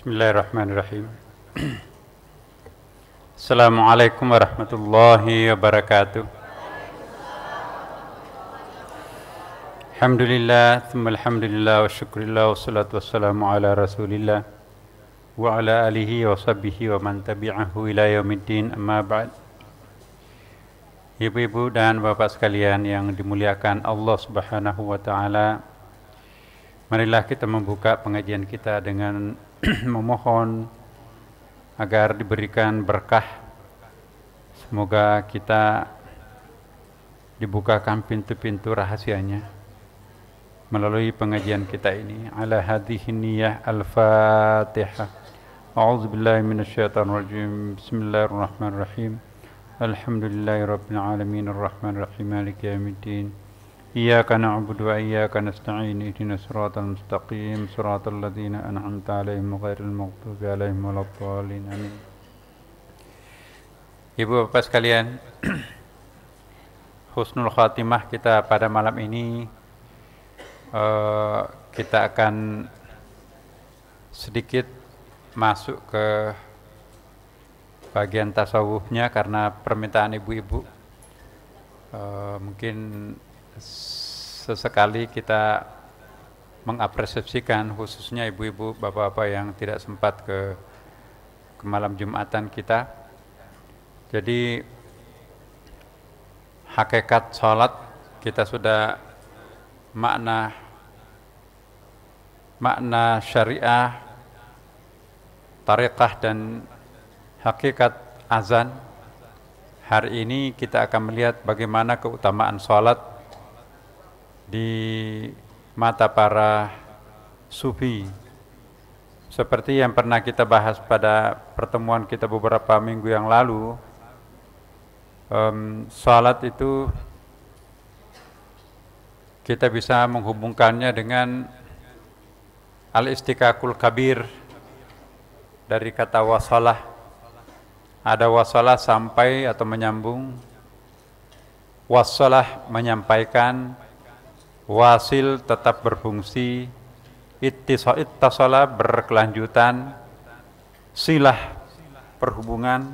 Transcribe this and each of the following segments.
Bismillahirrahmanirrahim. Assalamualaikum warahmatullahi wabarakatuh. Alhamdulillah, thumma alhamdulillah wa syukurillah wa salatu wassalamu ala rasulillah wa ala alihi wa sahbihi wa man tabi'ahu ila yaumiddin, amma ba'd. Ibu-ibu dan bapak sekalian yang dimuliakan Allah Subhanahu wa ta'ala, marilah kita membuka pengajian kita dengan memohon agar diberikan berkah. Semoga kita dibukakan pintu-pintu rahasianya melalui pengajian kita ini. Ala hadhihi niyyah al-Fatihah. A'udzu billahi minasyaitonir rajim. Bismillahirrahmanirrahim. Alhamdulillahirabbil alamin arrahmanir rahim maliki yaumiddin. Iyyaka na'budu wa iyyaka nasta'in ihdinas siratal mustaqim siratal ladzina an'amta 'alaihim ghairil maghdubi 'alaihim waladdallin amin. Ibu bapak sekalian, husnul khatimah kita pada malam ini, kita akan sedikit masuk ke bagian tasawufnya karena permintaan ibu-ibu. Mungkin sesekali kita mengapresiasikan khususnya ibu-ibu, bapak-bapak yang tidak sempat ke malam Jumatan kita. Jadi hakikat sholat kita sudah makna syariah, tariqah dan hakikat azan. Hari ini kita akan melihat bagaimana keutamaan sholat di mata para sufi. Seperti yang pernah kita bahas pada pertemuan kita beberapa minggu yang lalu, sholat itu kita bisa menghubungkannya dengan al-istiqaqul kabir dari kata wasalah. Ada wasalah sampai atau menyambung, wasalah menyampaikan, wasil tetap berfungsi, ittasala berkelanjutan, silah perhubungan,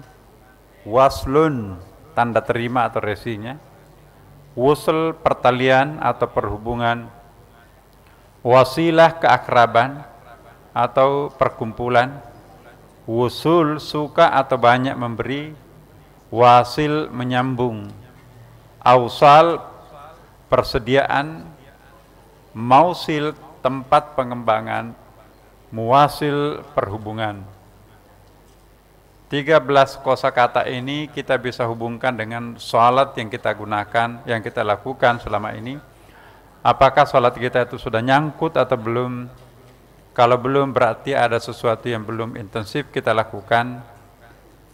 waslun tanda terima atau resinya, wusl pertalian atau perhubungan, wasilah keakraban atau perkumpulan, wusul suka atau banyak memberi, wasil menyambung, ausal persediaan, mausil tempat pengembangan, muwasil perhubungan. 13 kosakata ini kita bisa hubungkan dengan salat yang kita gunakan, yang kita lakukan selama ini. Apakah salat kita itu sudah nyangkut atau belum? Kalau belum, berarti ada sesuatu yang belum intensif kita lakukan.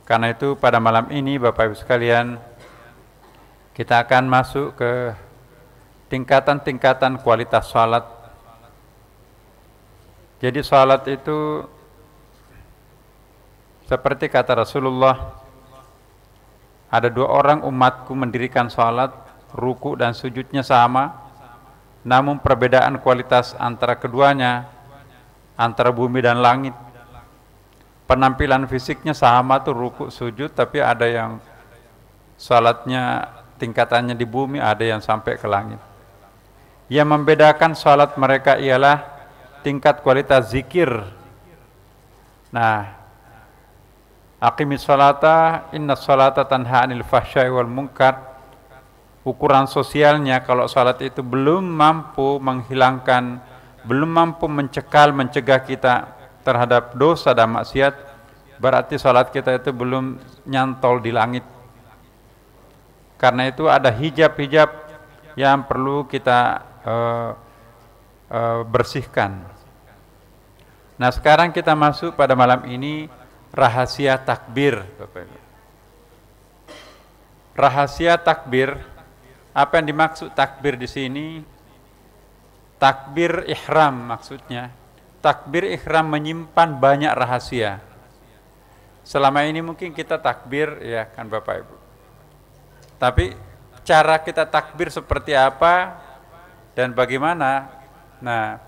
Karena itu pada malam ini Bapak Ibu sekalian, kita akan masuk ke tingkatan-tingkatan kualitas salat. Jadi salat itu seperti kata Rasulullah, ada 2 orang umatku mendirikan salat, ruku dan sujudnya sama, namun perbedaan kualitas antara keduanya, antara bumi dan langit. Penampilan fisiknya sama tuh ruku sujud, tapi ada yang salatnya tingkatannya di bumi, ada yang sampai ke langit. Yang membedakan salat mereka ialah tingkat kualitas zikir. Nah, aqimis salata inna salata tanha 'anil fahsya'i wal munkar. Ukuran sosialnya kalau salat itu belum mampu menghilangkan, belum mampu mencegah kita terhadap dosa dan maksiat, berarti salat kita itu belum nyantol di langit. Karena itu ada hijab-hijab yang perlu kita bersihkan. Nah, sekarang kita masuk pada malam ini rahasia takbir, Bapak Ibu. Rahasia takbir, apa yang dimaksud takbir di sini? Takbir ihram maksudnya. Takbir ihram menyimpan banyak rahasia. Selama ini mungkin kita takbir, ya kan Bapak Ibu. Tapi cara kita takbir seperti apa dan bagaimana? Nah,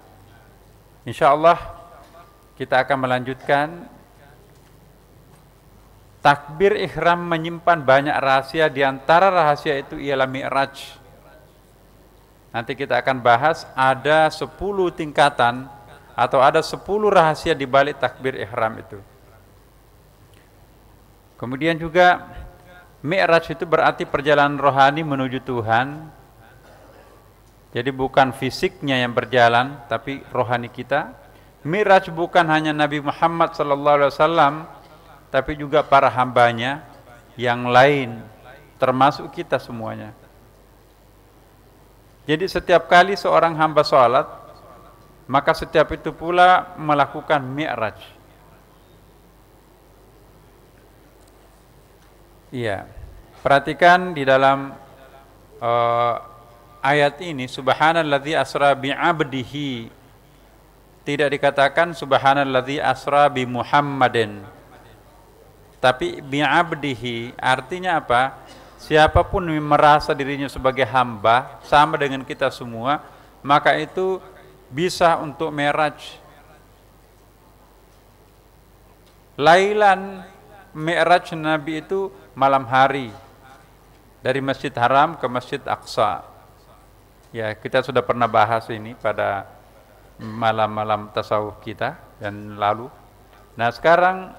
insya Allah Kita akan melanjutkan. Takbir ihram menyimpan banyak rahasia, di antara rahasia itu ialah Mi'raj. Nanti kita akan bahas ada 10 tingkatan atau ada 10 rahasia di balik takbir ihram itu. Kemudian juga Mi'raj itu berarti perjalanan rohani menuju Tuhan. Jadi bukan fisiknya yang berjalan, tapi rohani kita. Mi'raj bukan hanya Nabi Muhammad SAW, tapi juga para hambanya yang lain, termasuk kita semuanya. Jadi setiap kali seorang hamba sholat, maka setiap itu pula melakukan Mi'raj. Iya, perhatikan di dalam ayat ini, subhanalladzi asra bi'abdihi, tidak dikatakan subhanalladzi asra bi Muhammadin, tapi bi'abdihi artinya apa? Siapapun yang merasa dirinya sebagai hamba, sama dengan kita semua, maka itu bisa untuk Mi'raj. Lailan, Mi'raj Nabi itu malam hari, dari Masjid Haram ke Masjid Aqsa. Ya, kita sudah pernah bahas ini pada malam-malam tasawuf kita yang lalu. Nah, sekarang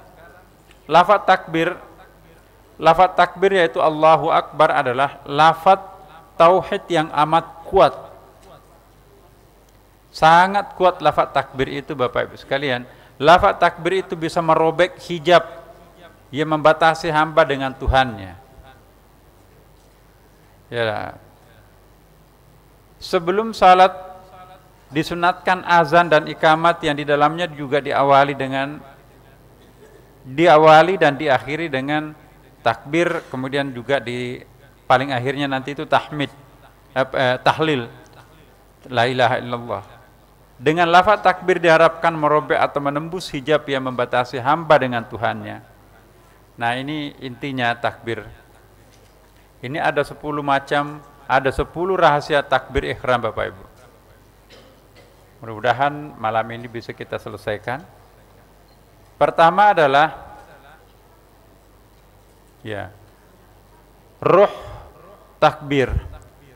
lafaz takbir yaitu Allahu Akbar adalah lafaz tauhid yang amat kuat. Sangat kuat lafaz takbir itu, Bapak Ibu sekalian. Lafaz takbir itu bisa merobek hijab yang membatasi hamba dengan Tuhannya. Ya. Sebelum salat disunatkan azan dan iqamat yang di dalamnya juga diawali dan diakhiri dengan takbir, kemudian juga di paling akhirnya nanti itu tahlil la ilaha illallah. Dengan lafaz takbir diharapkan merobek atau menembus hijab yang membatasi hamba dengan Tuhannya. Nah, ini intinya takbir. Ini ada 10 rahasia takbir ihram, Bapak Ibu. Mudah-mudahan malam ini bisa kita selesaikan. Pertama adalah ruh takbir.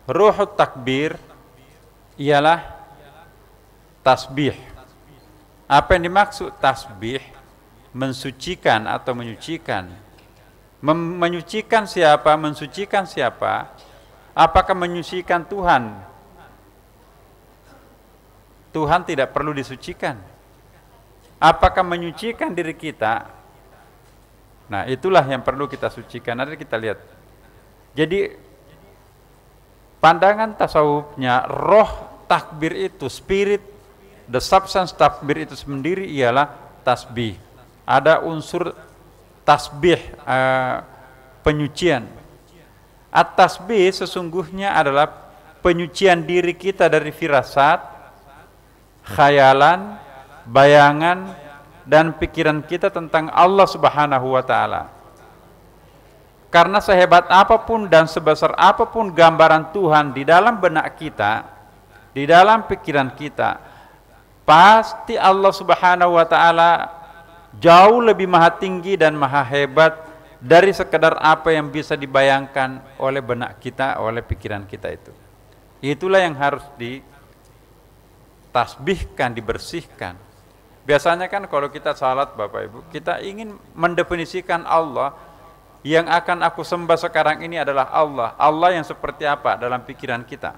Ruh takbir ialah tasbih. Apa yang dimaksud tasbih? Mensucikan atau menyucikan. Menyucikan siapa? Mensucikan siapa? Apakah menyucikan Tuhan? Tuhan tidak perlu disucikan. Apakah menyucikan diri kita? Nah, itulah yang perlu kita sucikan. Nanti kita lihat. Jadi pandangan tasawufnya, roh takbir itu, spirit, the substance takbir itu sendiri ialah tasbih. Ada unsur tasbih, penyucian. At-tasbih sesungguhnya adalah penyucian diri kita dari firasat, khayalan, bayangan, dan pikiran kita tentang Allah Subhanahu wa ta'ala. Karena sehebat apapun dan sebesar apapun gambaran Tuhan di dalam benak kita, di dalam pikiran kita, pasti Allah Subhanahu wa ta'ala jauh lebih maha tinggi dan maha hebat dari sekedar apa yang bisa dibayangkan oleh benak kita, oleh pikiran kita itu. Itulah yang harus ditasbihkan, dibersihkan. Biasanya kan kalau kita salat, Bapak Ibu, kita ingin mendefinisikan Allah. Yang akan aku sembah sekarang ini adalah Allah. Allah yang seperti apa dalam pikiran kita?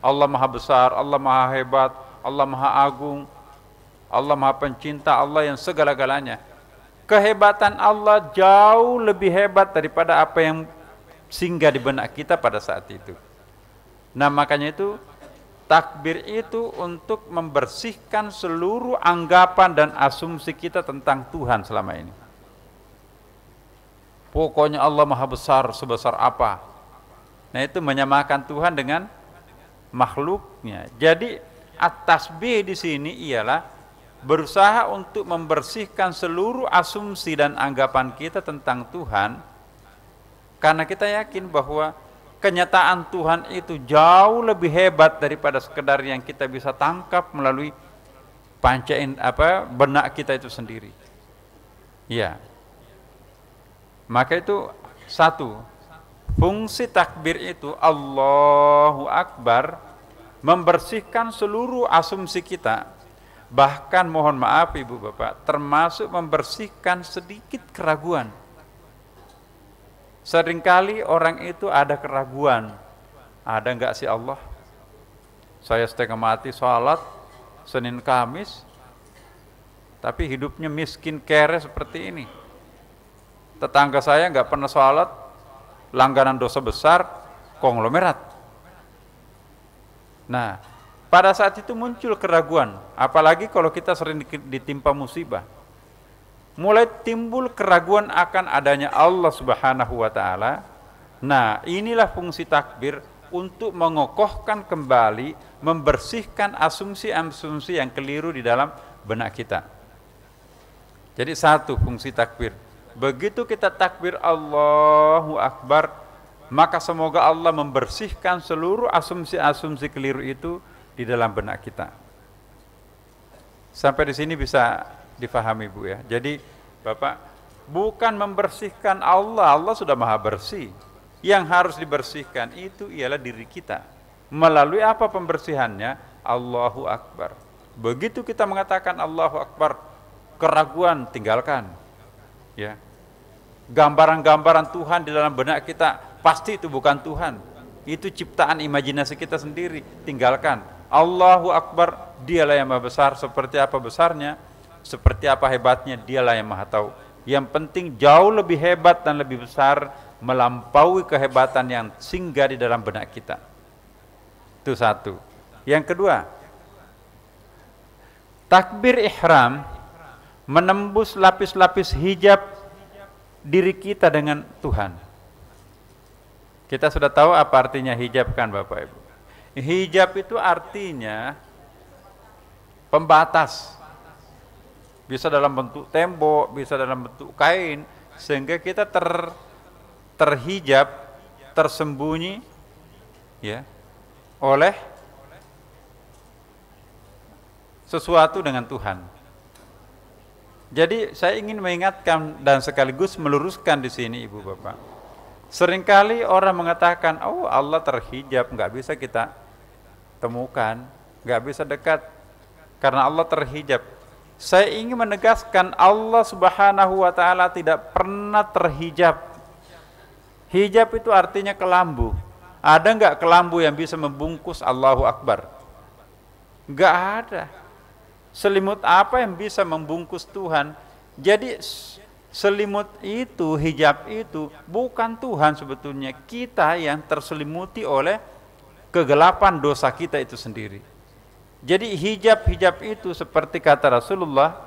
Allah maha besar, Allah maha hebat, Allah maha agung, Allah maha pencinta, Allah yang segala-galanya. Kehebatan Allah jauh lebih hebat daripada apa yang singgah di benak kita pada saat itu. Nah, makanya itu takbir itu untuk membersihkan seluruh anggapan dan asumsi kita tentang Tuhan selama ini. Pokoknya Allah maha besar, sebesar apa. Nah, itu menyamakan Tuhan dengan makhluknya. Jadi at-tasbih di sini ialah berusaha untuk membersihkan seluruh asumsi dan anggapan kita tentang Tuhan, karena kita yakin bahwa kenyataan Tuhan itu jauh lebih hebat daripada sekedar yang kita bisa tangkap melalui pancain benak kita itu sendiri. Ya. Maka itu satu, fungsi takbir itu Allahu Akbar membersihkan seluruh asumsi kita. Bahkan mohon maaf Ibu Bapak, termasuk membersihkan sedikit keraguan. Seringkali orang itu ada keraguan, ada enggak sih Allah? Saya setengah mati sholat Senin Kamis, tapi hidupnya miskin kere seperti ini. Tetangga saya enggak pernah sholat, langganan dosa besar, konglomerat. Nah, pada saat itu muncul keraguan, apalagi kalau kita sering ditimpa musibah. Mulai timbul keraguan akan adanya Allah Subhanahu wa taala. Nah, inilah fungsi takbir untuk mengokohkan kembali, membersihkan asumsi-asumsi yang keliru di dalam benak kita. Jadi satu fungsi takbir. Begitu kita takbir Allahu Akbar, maka semoga Allah membersihkan seluruh asumsi-asumsi keliru itu di dalam benak kita. Sampai di sini bisa difahami Bu ya. Jadi Bapak, bukan membersihkan Allah, Allah sudah maha bersih. Yang harus dibersihkan itu ialah diri kita. Melalui apa pembersihannya? Allahu Akbar. Begitu kita mengatakan Allahu Akbar, keraguan tinggalkan. Ya. Gambaran-gambaran Tuhan di dalam benak kita, pasti itu bukan Tuhan. Itu ciptaan imajinasi kita sendiri, tinggalkan. Allahu Akbar, dialah yang maha besar, seperti apa besarnya, seperti apa hebatnya, dialah yang maha tahu. Yang penting jauh lebih hebat dan lebih besar, melampaui kehebatan yang singgah di dalam benak kita. Itu satu. Yang kedua, takbir ihram menembus lapis-lapis hijab diri kita dengan Tuhan. Kita sudah tahu apa artinya hijab kan Bapak Ibu. Hijab itu artinya pembatas. Bisa dalam bentuk tembok, bisa dalam bentuk kain, sehingga kita terhijab, tersembunyi ya oleh sesuatu dengan Tuhan. Jadi saya ingin mengingatkan dan sekaligus meluruskan di sini Ibu Bapak. Seringkali orang mengatakan, oh Allah terhijab, nggak bisa kita temukan, nggak bisa dekat karena Allah terhijab. Saya ingin menegaskan Allah Subhanahu wa taala tidak pernah terhijab. Hijab itu artinya kelambu. Ada enggak kelambu yang bisa membungkus Allahu Akbar? Enggak ada. Selimut apa yang bisa membungkus Tuhan? Jadi selimut itu, hijab itu bukan Tuhan sebetulnya. Kita yang terselimuti oleh kegelapan dosa kita itu sendiri. Jadi hijab-hijab itu seperti kata Rasulullah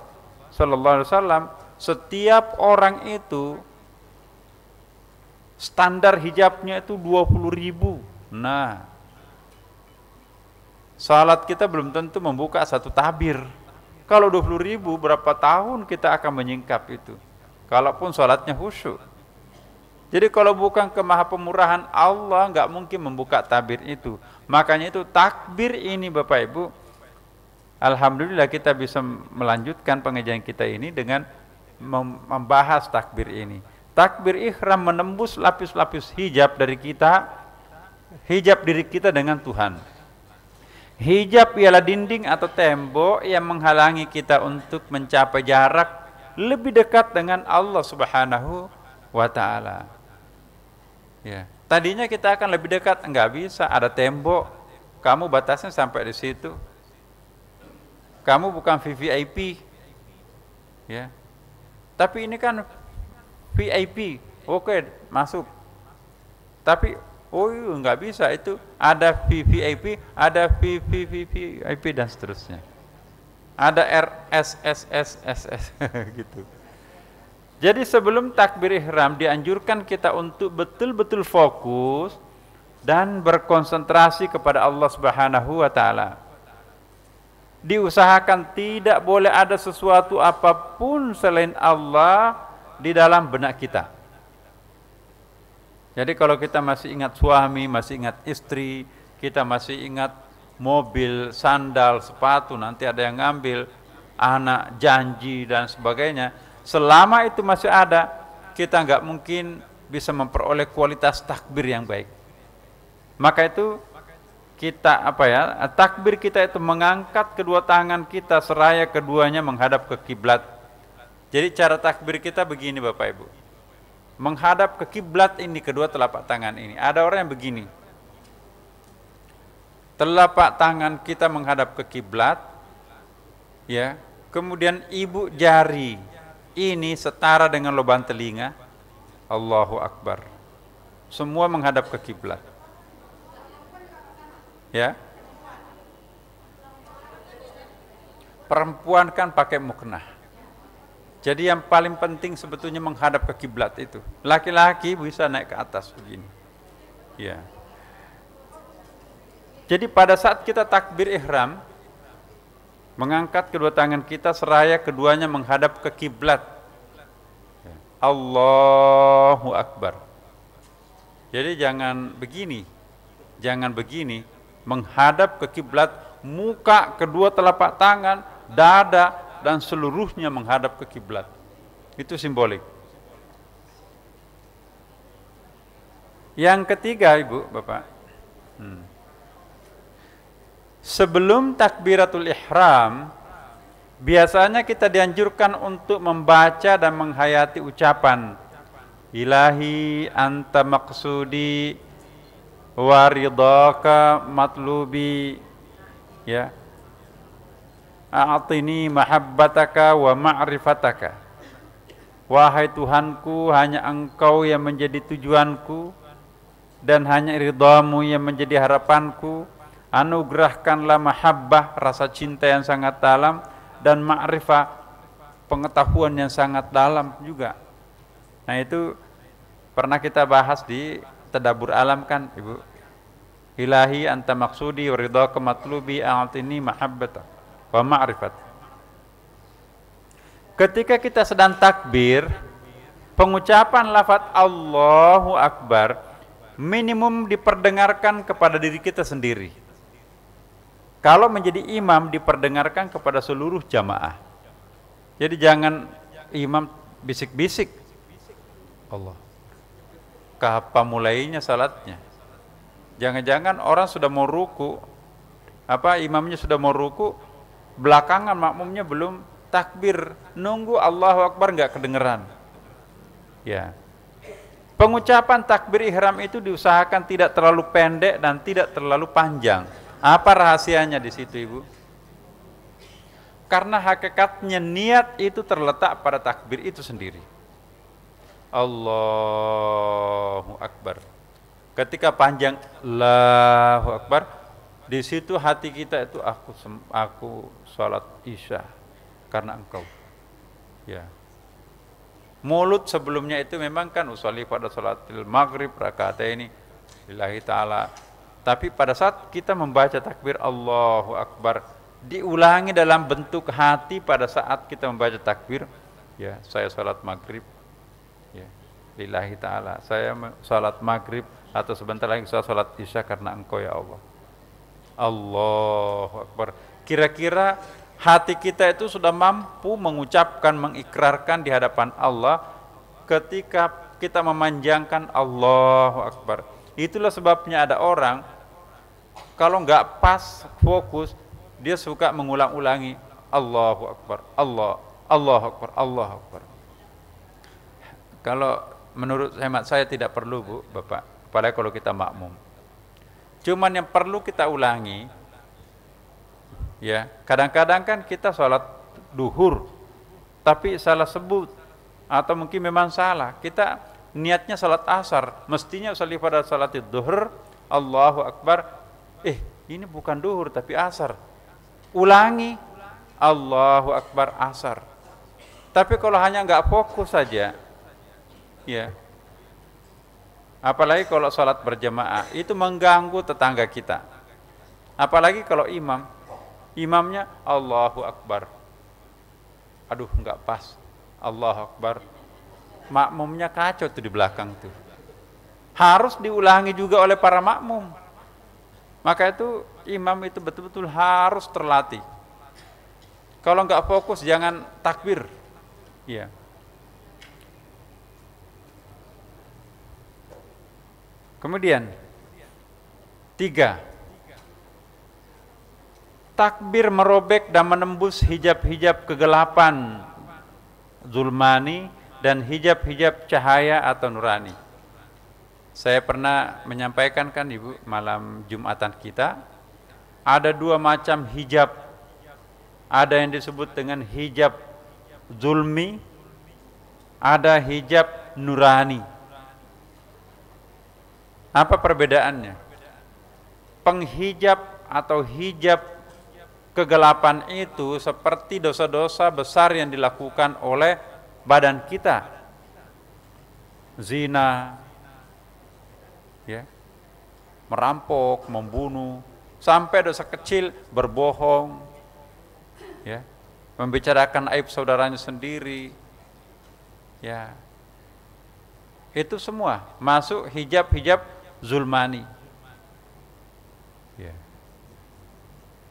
sallallahu alaihi wasallam, setiap orang itu standar hijabnya itu 20.000. Nah, salat kita belum tentu membuka satu tabir. Kalau 20.000 berapa tahun kita akan menyingkap itu? Kalaupun salatnya khusyuk. Jadi kalau bukan kemaha-pemurahan Allah, nggak mungkin membuka tabir itu. Makanya itu takbir ini Bapak Ibu, alhamdulillah kita bisa melanjutkan pengajian kita ini dengan membahas takbir ini. Takbir ihram menembus lapis-lapis hijab dari kita, hijab diri kita dengan Tuhan. Hijab ialah dinding atau tembok yang menghalangi kita untuk mencapai jarak lebih dekat dengan Allah Subhanahu wa taala. Ya, tadinya kita akan lebih dekat, enggak bisa, ada tembok, kamu batasnya sampai di situ. Kamu bukan VIP, ya. Tapi ini kan VIP, oke, masuk. Tapi enggak bisa, itu ada VVIP, ada VVVIP dan seterusnya. Ada RSSSSS gitu. Jadi sebelum takbir ihram dianjurkan kita untuk betul-betul fokus dan berkonsentrasi kepada Allah Subhanahu wa taala. Diusahakan tidak boleh ada sesuatu apapun selain Allah di dalam benak kita. Jadi kalau kita masih ingat suami, masih ingat istri, kita masih ingat mobil, sandal, sepatu, nanti ada yang ngambil, anak, janji dan sebagainya, selama itu masih ada, kita nggak mungkin bisa memperoleh kualitas takbir yang baik. Maka itu kita takbir kita itu mengangkat kedua tangan kita seraya keduanya menghadap ke kiblat. Jadi cara takbir kita begini Bapak Ibu, menghadap ke kiblat ini, kedua telapak tangan ini. Ada orang yang begini, telapak tangan kita menghadap ke kiblat, ya, kemudian ibu jari ini setara dengan lubang telinga, Allahu Akbar, semua menghadap ke kiblat. Ya, perempuan kan pakai muknah. Jadi yang paling penting sebetulnya menghadap ke kiblat itu. Laki-laki bisa naik ke atas begini. Ya. Jadi pada saat kita takbir ihram, mengangkat kedua tangan kita seraya keduanya menghadap ke kiblat. Allahu Akbar. Jadi jangan begini. Jangan begini. Menghadap ke kiblat, muka, kedua telapak tangan, dada dan seluruhnya menghadap ke kiblat. Itu simbolik. Yang ketiga, Ibu, Bapak. Sebelum takbiratul ihram, biasanya kita dianjurkan untuk membaca dan menghayati ucapan Ilahi anta maqsudi wa ridaka matlubi, ya, a'tini mahabbataka wa ma'rifataka. Wahai Tuhanku, hanya Engkau yang menjadi tujuanku dan hanya ridhamu yang menjadi harapanku. Anugerahkanlah mahabbah, rasa cinta yang sangat dalam, dan ma'rifah, pengetahuan yang sangat dalam juga. Nah itu pernah kita bahas di Tadabbur Alam kan Ibu. Ilahi anta maksudi wa ridhaka matlubi a'tini mahabbata wa ma'rifat. Ketika kita sedang takbir, pengucapan lafaz Allahu Akbar minimum diperdengarkan kepada diri kita sendiri. Kalau menjadi imam diperdengarkan kepada seluruh jamaah. Jadi jangan imam bisik-bisik Allah. Kapan mulainya salatnya? Jangan-jangan orang sudah mau ruku, imamnya sudah mau ruku, belakangan makmumnya belum takbir, nunggu Allahu Akbar nggak kedengeran. Ya. Pengucapan takbir ihram itu diusahakan tidak terlalu pendek dan tidak terlalu panjang. Apa rahasianya di situ, Ibu? Karena hakikatnya niat itu terletak pada takbir itu sendiri. Allahu Akbar. Ketika panjang Allahu Akbar, di situ hati kita itu aku salat Isya karena Engkau. Ya. Mulut sebelumnya itu memang kan usolli pada salatil maghrib rakaat ini lillahi ta'ala. Tapi pada saat kita membaca takbir Allahu Akbar, diulangi dalam bentuk hati pada saat kita membaca takbir, ya, saya salat maghrib, ya, lillahi ta'ala, saya salat maghrib, atau sebentar lagi saya salat Isya karena Engkau ya Allah. Allahu Akbar. Kira-kira hati kita itu sudah mampu mengucapkan, mengikrarkan di hadapan Allah ketika kita memanjangkan Allahu Akbar. Itulah sebabnya ada orang kalau nggak pas fokus, dia suka mengulang-ulangi Allahu Akbar, Allahu Akbar, Allahu Akbar. Kalau menurut hemat saya tidak perlu, Bu, Bapak, apalagi kalau kita makmum. Cuman yang perlu kita ulangi, ya, kadang-kadang kan kita sholat duhur, tapi salah sebut, atau mungkin memang salah. Kita niatnya sholat asar, mestinya usolli pada sholat duhur, Allahu Akbar. Ini bukan duhur tapi asar. Ulangi Allahu Akbar asar. Tapi kalau hanya nggak fokus saja, ya, apalagi kalau sholat berjamaah, itu mengganggu tetangga kita. Apalagi kalau imamnya Allahu Akbar, aduh nggak pas, Allahu Akbar, makmumnya kacau tuh di belakang tuh. Harus diulangi juga oleh para makmum. Maka itu imam itu betul-betul harus terlatih. Kalau nggak fokus jangan takbir. Ya. Kemudian 3, takbir merobek dan menembus hijab-hijab kegelapan zulmani dan hijab-hijab cahaya atau nurani. Saya pernah menyampaikan kan Ibu, malam Jumatan kita ada 2 macam hijab. Ada yang disebut dengan hijab zulmi, ada hijab nurani. Apa perbedaannya? Penghijab atau hijab kegelapan itu seperti dosa-dosa besar yang dilakukan oleh badan kita. Zina, ya, merampok, membunuh, sampai dosa kecil berbohong, ya, membicarakan aib saudaranya sendiri, ya, itu semua masuk hijab-hijab zulmani. Ya.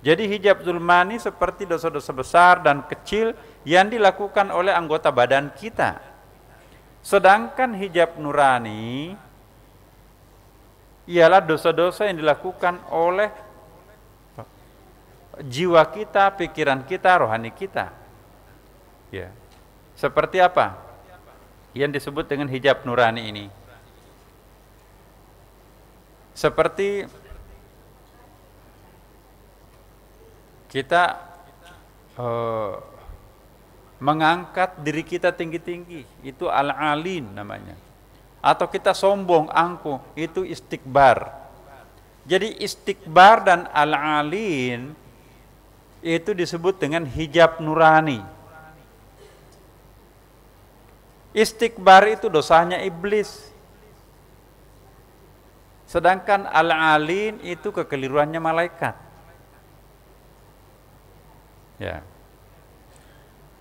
Jadi hijab zulmani seperti dosa-dosa besar dan kecil yang dilakukan oleh anggota badan kita. Sedangkan hijab nurani ialah dosa-dosa yang dilakukan oleh jiwa kita, pikiran kita, rohani kita. Ya. Seperti apa yang disebut dengan hijab nurani ini? Seperti kita mengangkat diri kita tinggi-tinggi, itu al-alin namanya. Atau kita sombong, angkuh, itu istikbar. Jadi istikbar dan al-alin itu disebut dengan hijab nurani. Istikbar itu dosanya iblis. Sedangkan al-alin itu kekeliruannya malaikat. Ya.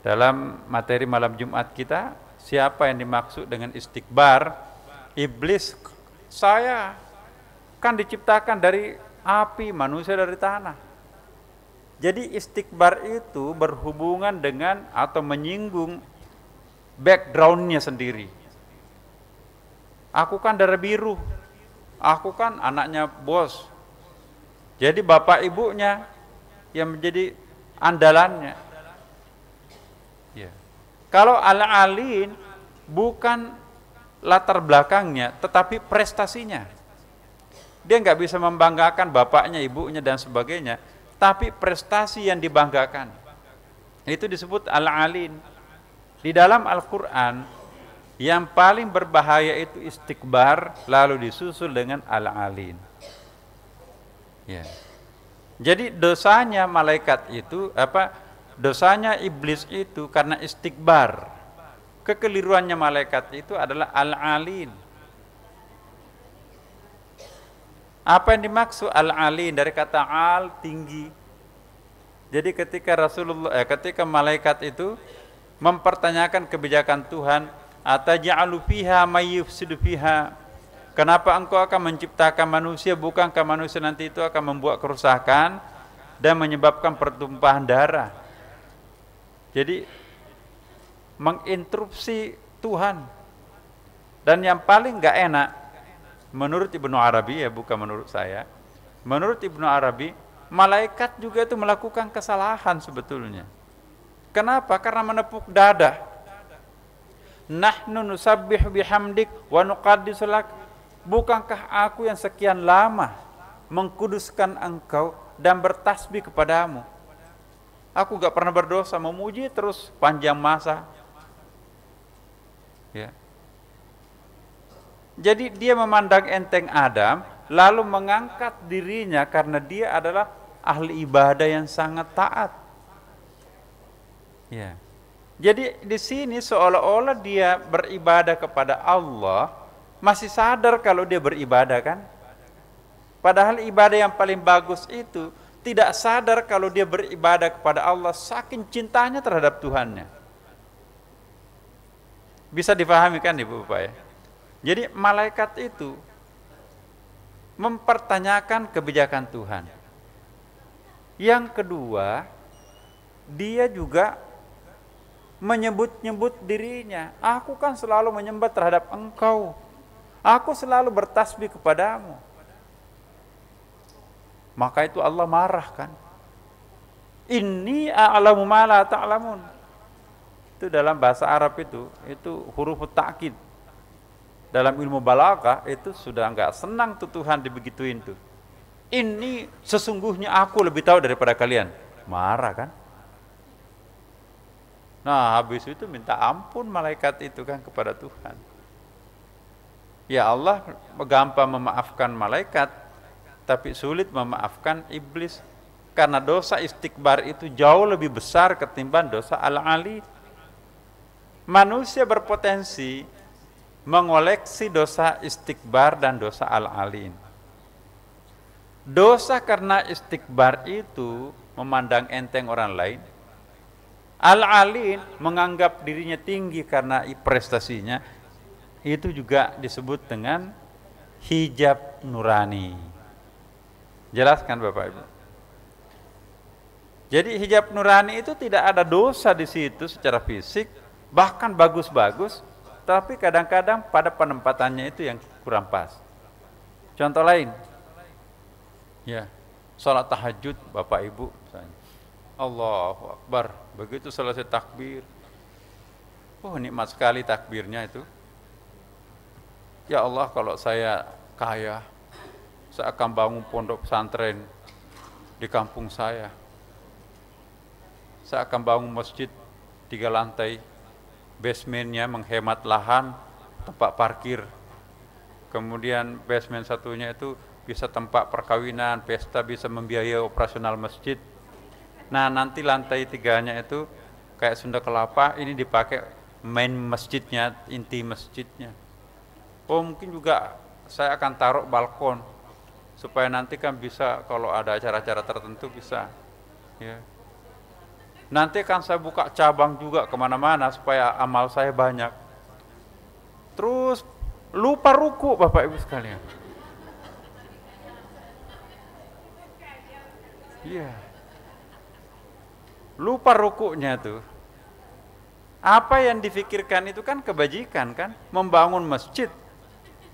Dalam materi malam Jumat kita, siapa yang dimaksud dengan istikbar? Iblis. Saya kan diciptakan dari api, manusia dari tanah. Jadi istikbar itu berhubungan dengan atau menyinggung backgroundnya sendiri. Aku kan darah biru, aku kan anaknya bos. Jadi bapak ibunya yang menjadi andalannya. Ya. Kalau al-alin bukan latar belakangnya, tetapi prestasinya. Dia nggak bisa membanggakan bapaknya, ibunya dan sebagainya, tapi prestasi yang dibanggakan. Itu disebut al-alin. Di dalam Al-Quran, yang paling berbahaya itu istikbar, lalu disusul dengan al-alin. Ya. Jadi dosanya malaikat itu, dosanya iblis itu karena istikbar. Kekeliruannya malaikat itu adalah al-alin. Apa yang dimaksud al-alin? Dari kata al, tinggi. Jadi ketika malaikat itu mempertanyakan kebijakan Tuhan, ataj'alu fiha may yufsidu fiha, kenapa engkau akan menciptakan manusia, bukankah manusia nanti itu akan membuat kerusakan dan menyebabkan pertumpahan darah? Jadi menginterupsi Tuhan. Dan yang paling enggak enak menurut Ibnu Arabi, ya bukan menurut saya, menurut Ibnu Arabi, malaikat juga itu melakukan kesalahan sebetulnya. Kenapa? Karena menepuk dada. Nahnu nusabbihu bihamdik wa nuqaddisu lak. Bukankah aku yang sekian lama mengkuduskan engkau dan bertasbih kepadamu? Aku gak pernah berdosa, memuji terus panjang masa. Ya. Jadi dia memandang enteng Adam, lalu mengangkat dirinya karena dia adalah ahli ibadah yang sangat taat. Ya. Jadi di sini seolah-olah dia beribadah kepada Allah, masih sadar kalau dia beribadah kan? Padahal ibadah yang paling bagus itu tidak sadar kalau dia beribadah kepada Allah saking cintanya terhadap Tuhannya. Bisa difahami kan Ibu Bapak ya? Jadi malaikat itu mempertanyakan kebijakan Tuhan. Yang kedua, dia juga menyebut-nyebut dirinya, aku kan selalu menyembah terhadap engkau, aku selalu bertasbih kepadamu. Maka itu Allah marah kan. Inni a'lamu ma la ta'lamun. Itu dalam bahasa Arab itu huruf ta'kid. Dalam ilmu balaghah itu sudah enggak senang tuh Tuhan dibegituin tuh. Ini sesungguhnya aku lebih tahu daripada kalian. Marah kan? Nah, habis itu minta ampun malaikat itu kan kepada Tuhan. Ya Allah gampang memaafkan malaikat, tapi sulit memaafkan iblis. Karena dosa istikbar itu jauh lebih besar ketimbang dosa al-ali. Manusia berpotensi mengoleksi dosa istikbar dan dosa al-ali. Dosa karena istikbar itu memandang enteng orang lain. Al-ali menganggap dirinya tinggi karena prestasinya. Itu juga disebut dengan hijab nurani. Jelaskan Bapak Ibu. Jadi hijab nurani itu tidak ada dosa di situ secara fisik, bahkan bagus-bagus, tapi kadang-kadang pada penempatannya itu yang kurang pas. Contoh lain, ya, sholat tahajud Bapak Ibu, misalnya, Allahu Akbar, begitu selesai takbir, oh nikmat sekali takbirnya itu. Ya Allah, kalau saya kaya, saya akan bangun pondok pesantren di kampung saya. Saya akan bangun masjid 3 lantai, basementnya menghemat lahan, tempat parkir. Kemudian basement satunya itu bisa tempat perkawinan, pesta, bisa membiayai operasional masjid. Nah, nanti lantai 3-nya itu kayak Sunda Kelapa, ini dipakai main masjidnya, inti masjidnya. Oh, mungkin juga saya akan taruh balkon supaya nanti kan bisa kalau ada acara-acara tertentu bisa, ya. Nanti kan saya buka cabang juga kemana-mana supaya amal saya banyak. Terus lupa ruku Bapak Ibu sekalian. Iya. Lupa rukunya tuh. Apa yang difikirkan itu kan kebajikan kan? Membangun masjid.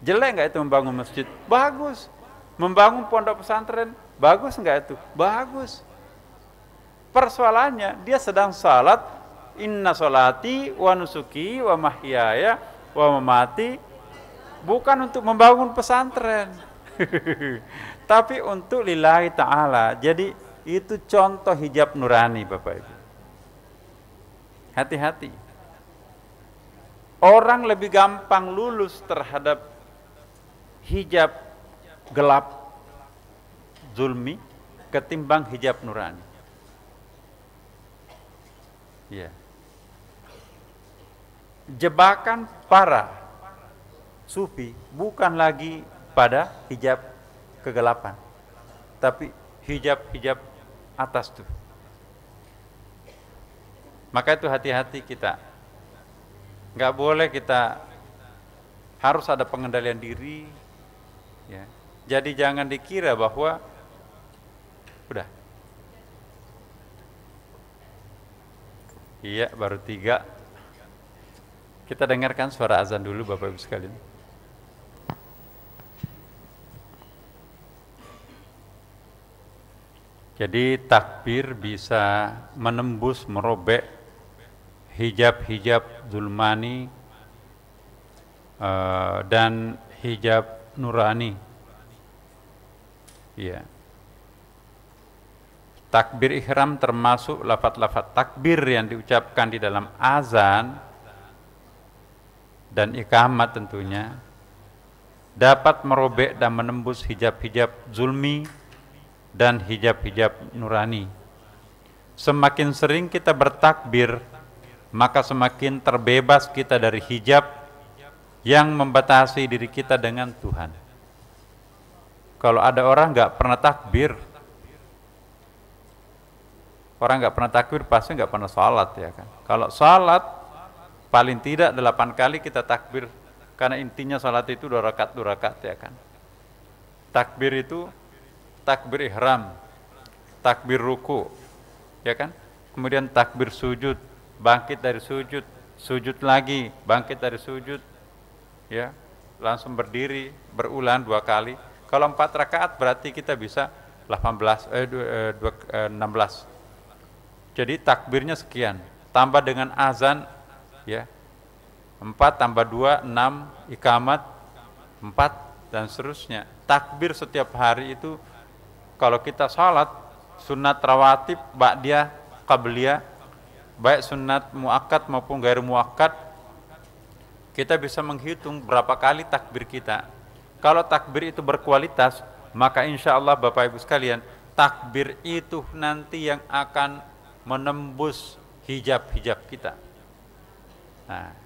Jelek nggak itu membangun masjid? Bagus. Membangun pondok pesantren, bagus nggak itu? Bagus. Persoalannya dia sedang salat, inna solati wa nusuki wa mahyaya wa mamati, bukan untuk membangun pesantren tapi untuk lillahi ta'ala. Jadi itu contoh hijab nurani Bapak Ibu. Hati-hati, orang lebih gampang lulus terhadap hijab gelap zulmi ketimbang hijab nurani. Ya. Jebakan para sufi bukan lagi pada hijab kegelapan, tapi hijab atas tuh. Maka itu hati-hati kita. Nggak boleh kita, harus ada pengendalian diri. Ya. Jadi jangan dikira bahwa udah. Iya, baru 3. Kita dengarkan suara azan dulu Bapak Ibu sekalian. Jadi takbir bisa menembus, merobek hijab-hijab zulmani dan hijab nurani. Iya. Takbir ihram termasuk lafaz-lafaz takbir yang diucapkan di dalam azan dan iqamat tentunya dapat merobek dan menembus hijab-hijab zulmi dan hijab-hijab nurani. Semakin sering kita bertakbir, maka semakin terbebas kita dari hijab yang membatasi diri kita dengan Tuhan. Kalau ada orang nggak pernah takbir, orang nggak pernah takbir pasti nggak pernah sholat, ya kan. Kalau sholat paling tidak 8 kali kita takbir, karena intinya sholat itu 2 rakaat, ya kan. Takbir itu takbir ihram, takbir ruku, ya kan. kemudian takbir sujud, bangkit dari sujud, sujud lagi, bangkit dari sujud, ya, langsung berdiri, berulang 2 kali. Kalau 4 rakaat berarti kita bisa 16. Jadi takbirnya sekian, tambah dengan azan, ya, 4 tambah 2, 6, ikamat 4 dan seterusnya. Takbir setiap hari itu kalau kita salat sunat rawatib, ba'diyah, qabliyah, baik sunat muakkad maupun gair muakkad, kita bisa menghitung berapa kali takbir kita. Kalau takbir itu berkualitas, maka insya Allah Bapak Ibu sekalian, takbir itu nanti yang akan menembus hijab-hijab kita. Nah,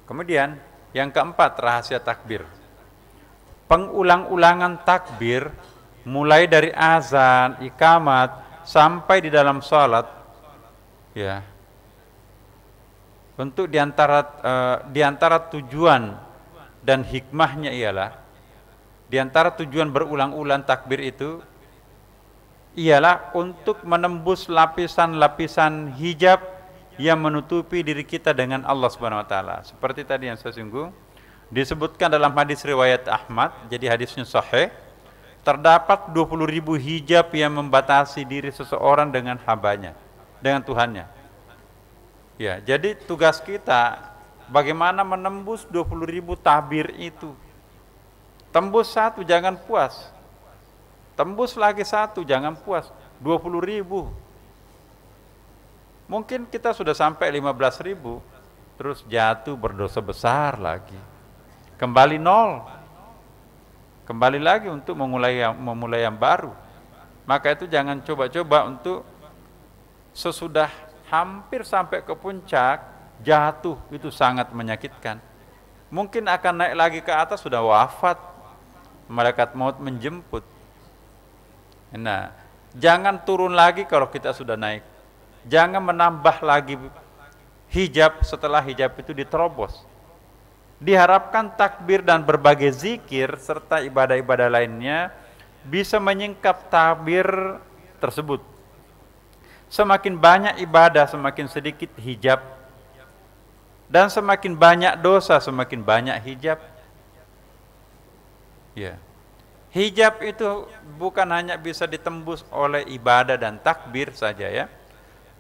kemudian yang keempat, rahasia takbir. Pengulang-ulangan takbir mulai dari azan, ikamat sampai di dalam salat, ya. Untuk diantara tujuan dan hikmahnya ialah, diantara tujuan berulang-ulang takbir itu ialah untuk menembus lapisan-lapisan hijab yang menutupi diri kita dengan Allah Subhanahu wa taala. Seperti tadi yang saya singgung, disebutkan dalam hadis riwayat Ahmad, jadi hadisnya sahih, terdapat 20.000 hijab yang membatasi diri seseorang dengan hambanya, dengan Tuhannya. Ya, jadi tugas kita bagaimana menembus 20.000 tabir itu. Tembus 1 jangan puas. Tembus lagi 1 jangan puas. 20.000. Mungkin kita sudah sampai 15.000, terus jatuh berdosa besar lagi. Kembali 0. Kembali lagi untuk memulai yang baru. Maka itu jangan coba-coba untuk sesudah hampir sampai ke puncak jatuh, itu sangat menyakitkan. Mungkin akan naik lagi ke atas sudah wafat, malaikat maut menjemput. Nah, jangan turun lagi kalau kita sudah naik. Jangan menambah lagi hijab setelah hijab itu diterobos. Diharapkan takbir dan berbagai zikir serta ibadah-ibadah lainnya bisa menyingkap tabir tersebut. Semakin banyak ibadah, semakin sedikit hijab. Dan semakin banyak dosa, semakin banyak hijab. Ya. Hijab itu bukan hanya bisa ditembus oleh ibadah dan takbir saja, ya.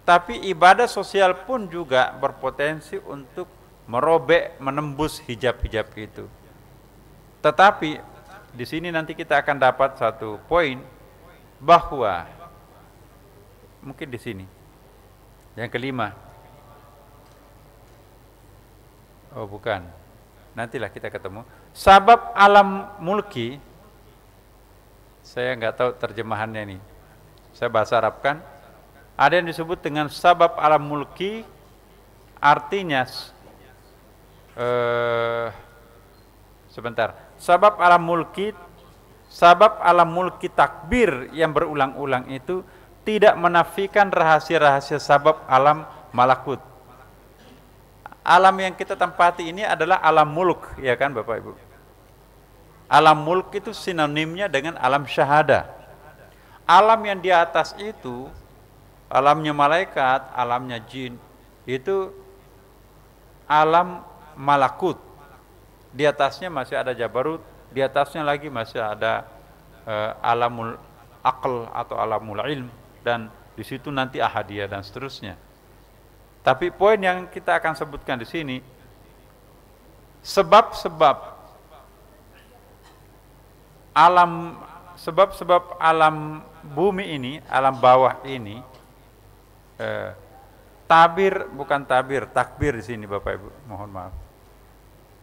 Tapi ibadah sosial pun juga berpotensi untuk merobek, menembus hijab-hijab itu. Tetapi di sini nanti kita akan dapat satu poin bahwa mungkin di sini yang kelima. Oh bukan, nantilah kita ketemu. Sabab alam mulki, saya nggak tahu terjemahannya ini. Saya bahasa Arab kan. Ada yang disebut dengan sabab alam mulki, artinya sebentar. Sabab alam mulki takbir yang berulang-ulang itu tidak menafikan rahasia-rahasia sabab alam malakut. Alam yang kita tempati ini adalah alam mulk, ya kan Bapak Ibu? Alam mulk itu sinonimnya dengan alam syahada. Alam yang di atas itu, alamnya malaikat, alamnya jin, itu alam malakut. Di atasnya masih ada jabarut, di atasnya lagi masih ada alamul aql atau alamul ilm, dan di situ nanti ahadiyah dan seterusnya. Tapi poin yang kita akan sebutkan di sini, sebab-sebab alam bumi ini, alam bawah ini, takbir di sini Bapak Ibu, mohon maaf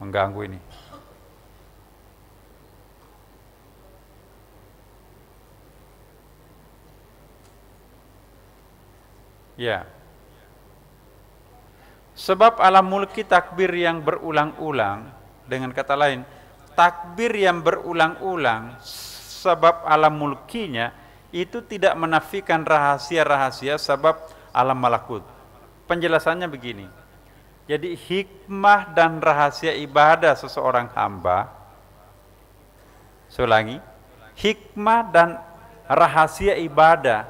mengganggu ini. Ya. Sebab alam mulki takbir yang berulang-ulang, dengan kata lain, takbir yang berulang-ulang sebab alam mulkinya itu tidak menafikan rahasia-rahasia sebab alam malakut. Penjelasannya begini. Jadi hikmah dan rahasia ibadah seseorang hamba, saya ulangi, hikmah dan rahasia ibadah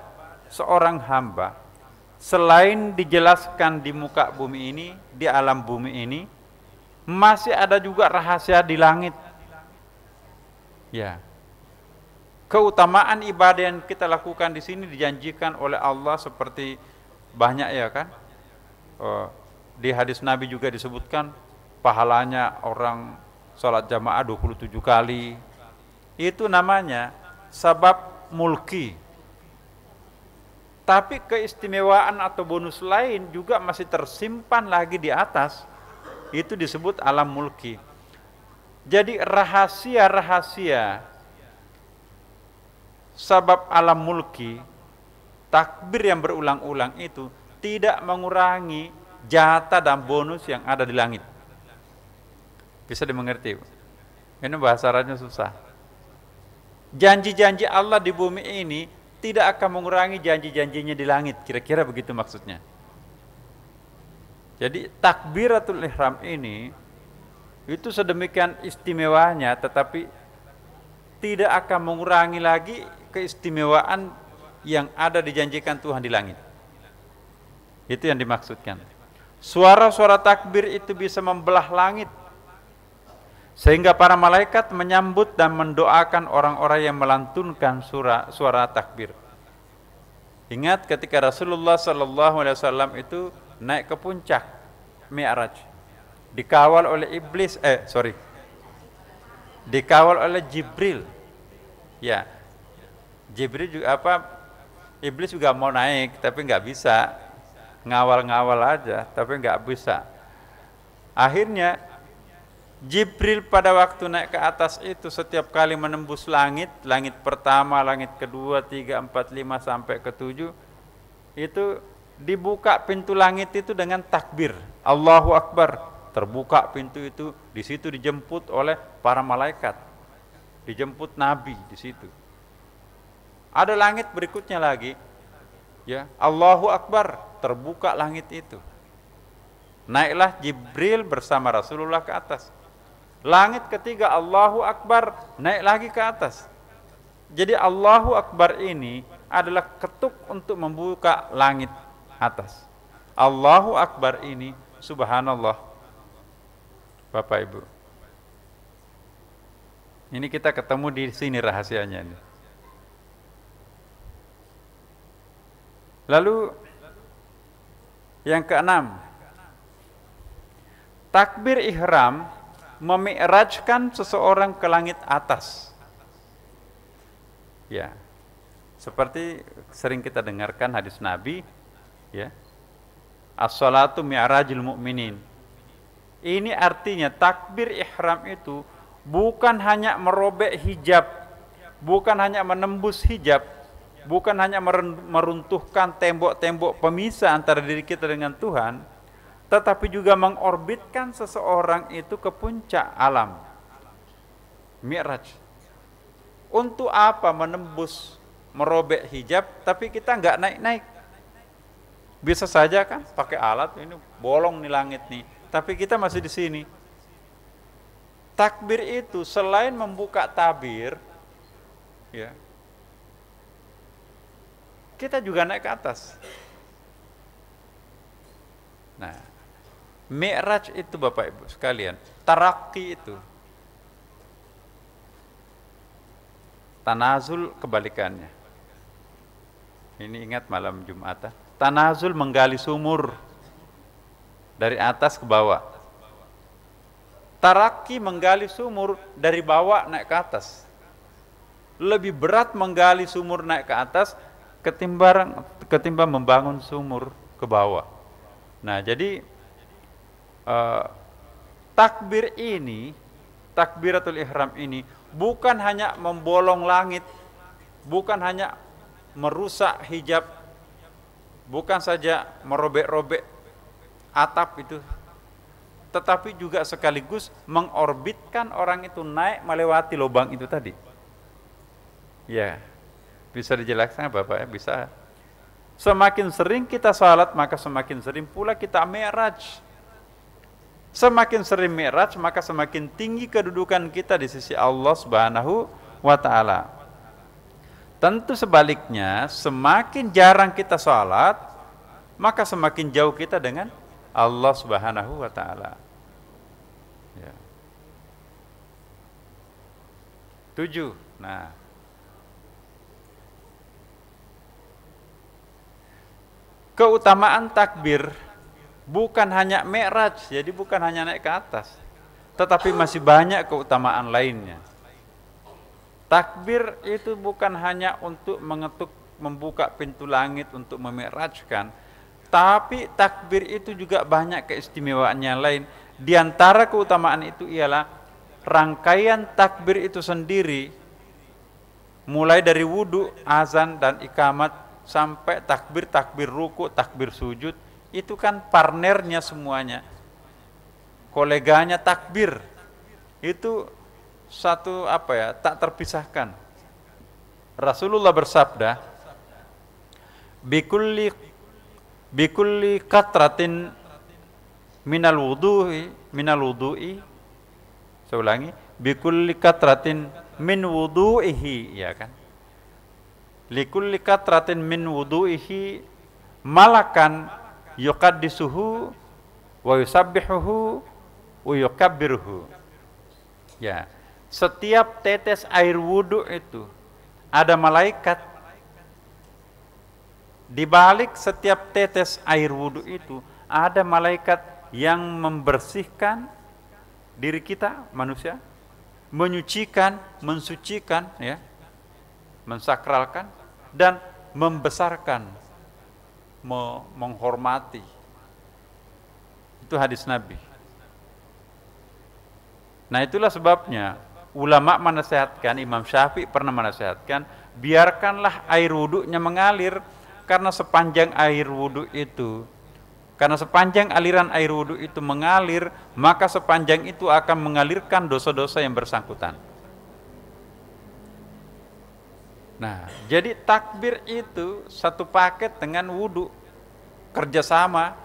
seorang hamba selain dijelaskan di muka bumi ini, di alam bumi ini, masih ada juga rahasia di langit. Ya. Keutamaan ibadah yang kita lakukan di sini dijanjikan oleh Allah seperti banyak ya kan. Di hadis Nabi juga disebutkan pahalanya orang sholat jamaah 27 kali. Itu namanya sabab mulki. Tapi keistimewaan atau bonus lain juga masih tersimpan lagi di atas. Itu disebut alam mulki. Jadi rahasia-rahasia sabab alam mulki, takbir yang berulang-ulang itu tidak mengurangi jatah dan bonus yang ada di langit. Bisa dimengerti? Ini bahasa Arabnya susah. Janji-janji Allah di bumi ini tidak akan mengurangi janji-janjinya di langit. Kira-kira begitu maksudnya. Jadi takbiratul ihram ini itu sedemikian istimewanya, tetapi tidak akan mengurangi lagi keistimewaan yang ada dijanjikan Tuhan di langit. Itu yang dimaksudkan. Suara-suara takbir itu bisa membelah langit, sehingga para malaikat menyambut dan mendoakan orang-orang yang melantunkan suara takbir. Ingat ketika Rasulullah SAW itu naik ke puncak Mi'raj, dikawal oleh dikawal oleh Jibril. Ya, Jibril juga Iblis juga mau naik, tapi nggak bisa, ngawal-ngawal aja, tapi nggak bisa. Akhirnya Jibril pada waktu naik ke atas itu setiap kali menembus langit, langit pertama, langit kedua, 3, 4, 5 sampai ke 7, itu dibuka pintu langit itu dengan takbir, Allahu Akbar. Terbuka pintu itu, di situ dijemput oleh para malaikat, dijemput Nabi di situ. Ada langit berikutnya lagi, ya, Allahu Akbar, terbuka langit itu. Naiklah Jibril bersama Rasulullah ke atas. Langit ketiga Allahu Akbar, naik lagi ke atas. Jadi Allahu Akbar ini adalah ketuk untuk membuka langit atas. Allahu Akbar ini, subhanallah. Bapak Ibu, ini kita ketemu di sini rahasianya ini. Lalu yang keenam, takbir ihram memi'rajkan seseorang ke langit atas. Ya, seperti sering kita dengarkan hadis Nabi, ya, as-salatu mi'rajul mu'minin. Ini artinya takbir ihram itu bukan hanya merobek hijab, bukan hanya menembus hijab, bukan hanya meruntuhkan tembok-tembok pemisah antara diri kita dengan Tuhan, tetapi juga mengorbitkan seseorang itu ke puncak alam Mi'raj. Untuk apa menembus, merobek hijab, tapi kita nggak naik-naik? Bisa saja kan pakai alat, ini bolong nih langit nih, tapi kita masih di sini. Takbir itu selain membuka tabir, ya, kita juga naik ke atas. Nah, Mi'raj itu Bapak Ibu sekalian, tarakki itu, tanazul kebalikannya. Ini ingat malam Jumat, tanazul menggali sumur dari atas ke bawah. Tarakki menggali sumur dari bawah naik ke atas. Lebih berat menggali sumur naik ke atas ketimbang membangun sumur ke bawah. Nah, jadi takbir ini, takbiratul ihram ini bukan hanya membolong langit, bukan hanya merusak hijab, bukan saja merobek-robek atap itu, tetapi juga sekaligus mengorbitkan orang itu naik melewati lubang itu tadi. Ya, bisa dijelaskan Bapak ya? Bisa. Semakin sering kita salat, maka semakin sering pula kita mi'raj. Semakin sering mi'raj, maka semakin tinggi kedudukan kita di sisi Allah Subhanahu wa ta'ala. Tentu sebaliknya, semakin jarang kita sholat, maka semakin jauh kita dengan Allah Subhanahu wa Ta'ala. Ya. 7. Nah, keutamaan takbir bukan hanya mi'raj, jadi bukan hanya naik ke atas, tetapi masih banyak keutamaan lainnya. Takbir itu bukan hanya untuk mengetuk, membuka pintu langit untuk memi'rajkan, tapi takbir itu juga banyak keistimewaannya lain. Di antara keutamaan itu ialah rangkaian takbir itu sendiri, mulai dari wudu, azan dan iqamat sampai takbir, takbir ruku, takbir sujud, itu kan partnernya semuanya, koleganya takbir. Itu satu tak terpisahkan. Rasulullah bersabda, bikulli katratin minal wudu'i, saya ulangi, bikulli katratin min wudu'ihi, ya kan, likulli katratin min wudu'ihi malakan yuqaddisuhu wa yusabbihuhu wa yukabbiruhu. Ya, setiap tetes air wudu itu ada malaikat. Di balik setiap tetes air wudu itu ada malaikat yang membersihkan diri kita manusia, menyucikan, mensucikan, ya, mensakralkan dan membesarkan, menghormati. Itu hadis Nabi. Nah, itulah sebabnya ulama menasihatkan, Imam Syafi'i pernah menasihatkan, biarkanlah air wudunya mengalir, karena sepanjang aliran air wudu itu mengalir, maka sepanjang itu akan mengalirkan dosa-dosa yang bersangkutan. Nah, jadi takbir itu satu paket dengan wudu, kerjasama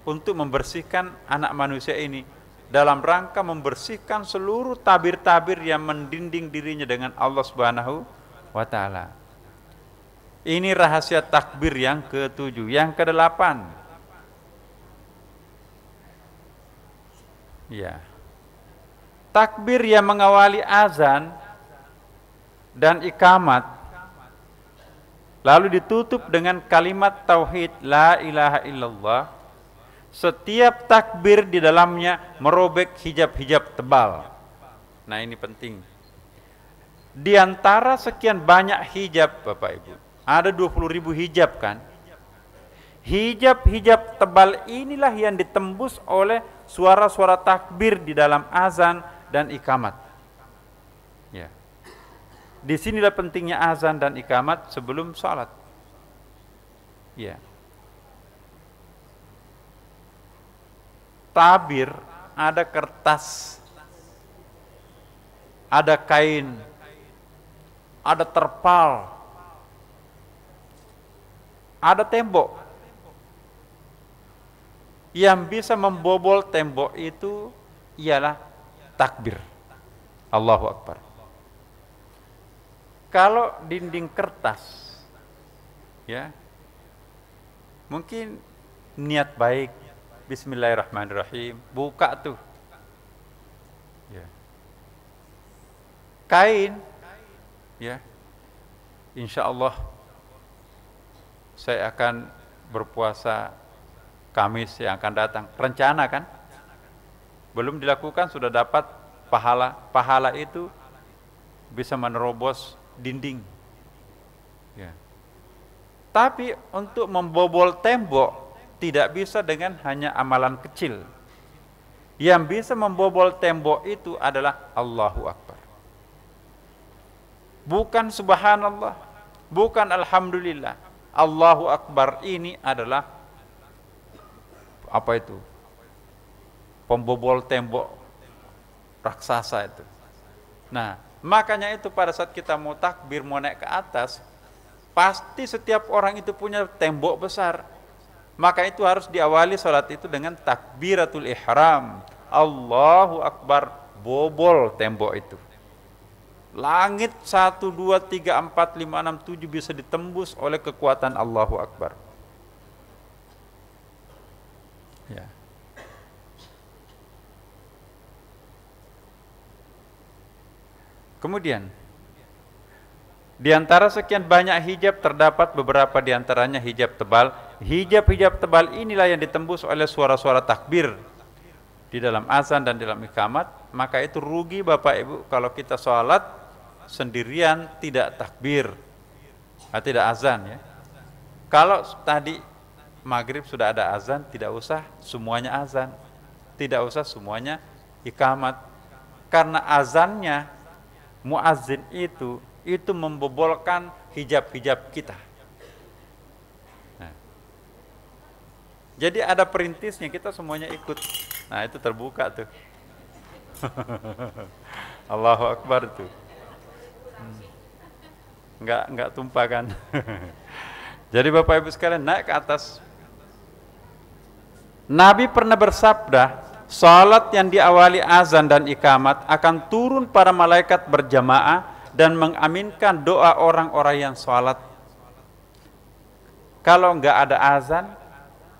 untuk membersihkan anak manusia ini, dalam rangka membersihkan seluruh tabir-tabir yang mendinding dirinya dengan Allah Subhanahu wa Ta'ala. Ini rahasia takbir yang ke-7. Yang ke-8, ya, takbir yang mengawali azan dan iqamat lalu ditutup dengan kalimat tauhid la ilaha illallah. Setiap takbir di dalamnya merobek hijab-hijab tebal. Nah, ini penting. Di antara sekian banyak hijab, Bapak Ibu, ada 20.000 hijab kan? Hijab-hijab tebal inilah yang ditembus oleh suara-suara takbir di dalam azan dan iqamat. Ya. Di sinilah pentingnya azan dan iqamat sebelum salat. Ya. Tabir, ada kertas, ada kain, ada terpal, ada tembok. Yang bisa membobol tembok itu ialah takbir. Allahu Akbar. Kalau dinding kertas, ya, mungkin niat baik, bismillahirrahmanirrahim, buka tuh, ya. Kain, ya, insya Allah saya akan berpuasa Kamis yang akan datang. Rencana kan, belum dilakukan sudah dapat pahala. Pahala itu bisa menerobos dinding, ya. Tapi untuk membobol tembok tidak bisa dengan hanya amalan kecil. Yang bisa membobol tembok itu adalah Allahu Akbar. Bukan subhanallah, bukan alhamdulillah. Allahu Akbar ini adalah apa itu? Pembobol tembok raksasa itu. Nah, makanya itu pada saat kita mau takbir, mau naik ke atas, pasti setiap orang itu punya tembok besar. Maka itu harus diawali salat itu dengan takbiratul ihram. Allahu Akbar, bobol tembok itu. Langit 1, 2, 3, 4, 5, 6, 7 bisa ditembus oleh kekuatan Allahu Akbar. Ya. Kemudian di antara sekian banyak hijab terdapat beberapa di antaranya hijab tebal. Hijab-hijab tebal inilah yang ditembus oleh suara-suara takbir di dalam azan dan dalam iqamat. Maka itu rugi Bapak Ibu kalau kita sholat sendirian tidak takbir, tidak azan ya. Kalau tadi maghrib sudah ada azan, tidak usah semuanya azan, tidak usah semuanya iqamat, karena azannya muazzin itu membobolkan hijab-hijab kita. Nah, jadi ada perintisnya, kita semuanya ikut. Nah itu terbuka tuh. Allahu Akbar tuh. Enggak tumpah kan. Jadi Bapak Ibu sekalian naik ke atas. Nabi pernah bersabda, salat yang diawali azan dan iqamat akan turun para malaikat berjamaah dan mengaminkan doa orang-orang yang salat. Kalau enggak ada azan,